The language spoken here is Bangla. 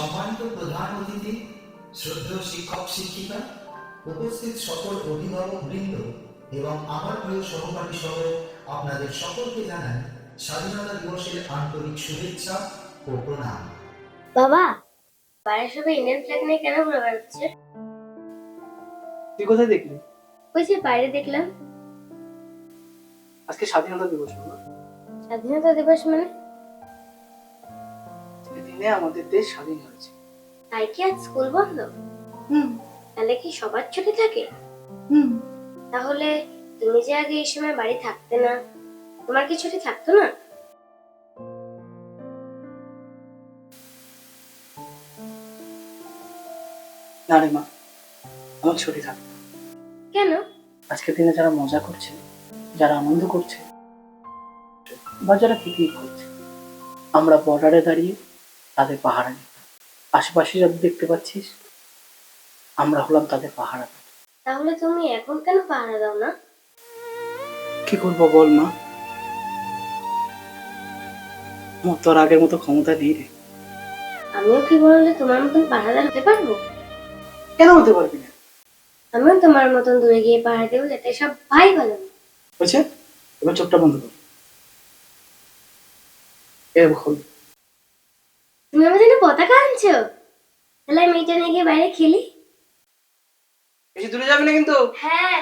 সম্মানিত প্রধান অতিথি, শ্রদ্ধেয় শিক্ষক শিক্ষিকা, উপস্থিত সকল অভিভাবক বৃন্দ এবং আমার প্রিয় সহপাঠী সহ আপনাদের সকলকে জানাই স্বাধীনতা দিবসের আন্তরিক শুভেচ্ছা ও প্রণাম। বাবা, বাইরে সবাই ইন্ডিয়ান ফ্ল্যাগ নিয়ে কেন ঘুরে বেড়াচ্ছে? তুই কোথায় দেখলি? ওই যে বাইরে দেখলাম। আজকে স্বাধীনতা দিবস হলো। স্বাধীনতা দিবস মানে? দিনে আমাদের দেশ স্বাধীন হয়েছে। তাই কি আজ স্কুল বন্ধ? তাহলে কি সবার ছুটি থাকে? তাহলে তুমি যে আগে এই সময় বাড়ি থাকতে না, তোমার কি ছুটি থাকতো না? না রে মা, আমার ছুটি থাকতো। কেন? আজকের দিনে যারা মজা করছে, যারা আনন্দ করছে, বা যারা পিকনিক করছে, আমরা বর্ডারে দাঁড়িয়ে তাদের পাহারা দিতাম। আশেপাশে যাদের দেখতে পাচ্ছিস, আমরা হলাম তাদের পাহারা। তাহলে তুমি এখন কেন পাহারা দাও না? কি করবো বল মা, আমার তো আর আগের মতো ক্ষমতা নেই রে। আমিও কি বললে তোমার মতন পাহারাদার হতে পারবো? কেন হতে পারবি না? আমিও তোমার মতন দূরে গিয়ে পাহারা দেবো, যাতে সব ভাই ভালো। বুঝছে? এবার চোখটা বন্ধ কর। এরকম খোল। তুমি আমার জন্য পতাকা আনছো? তাহলে আমি এটা নিয়ে গিয়ে বাইরে খেলি। বেশি দূরে যাবি না কিন্তু। হ্যাঁ।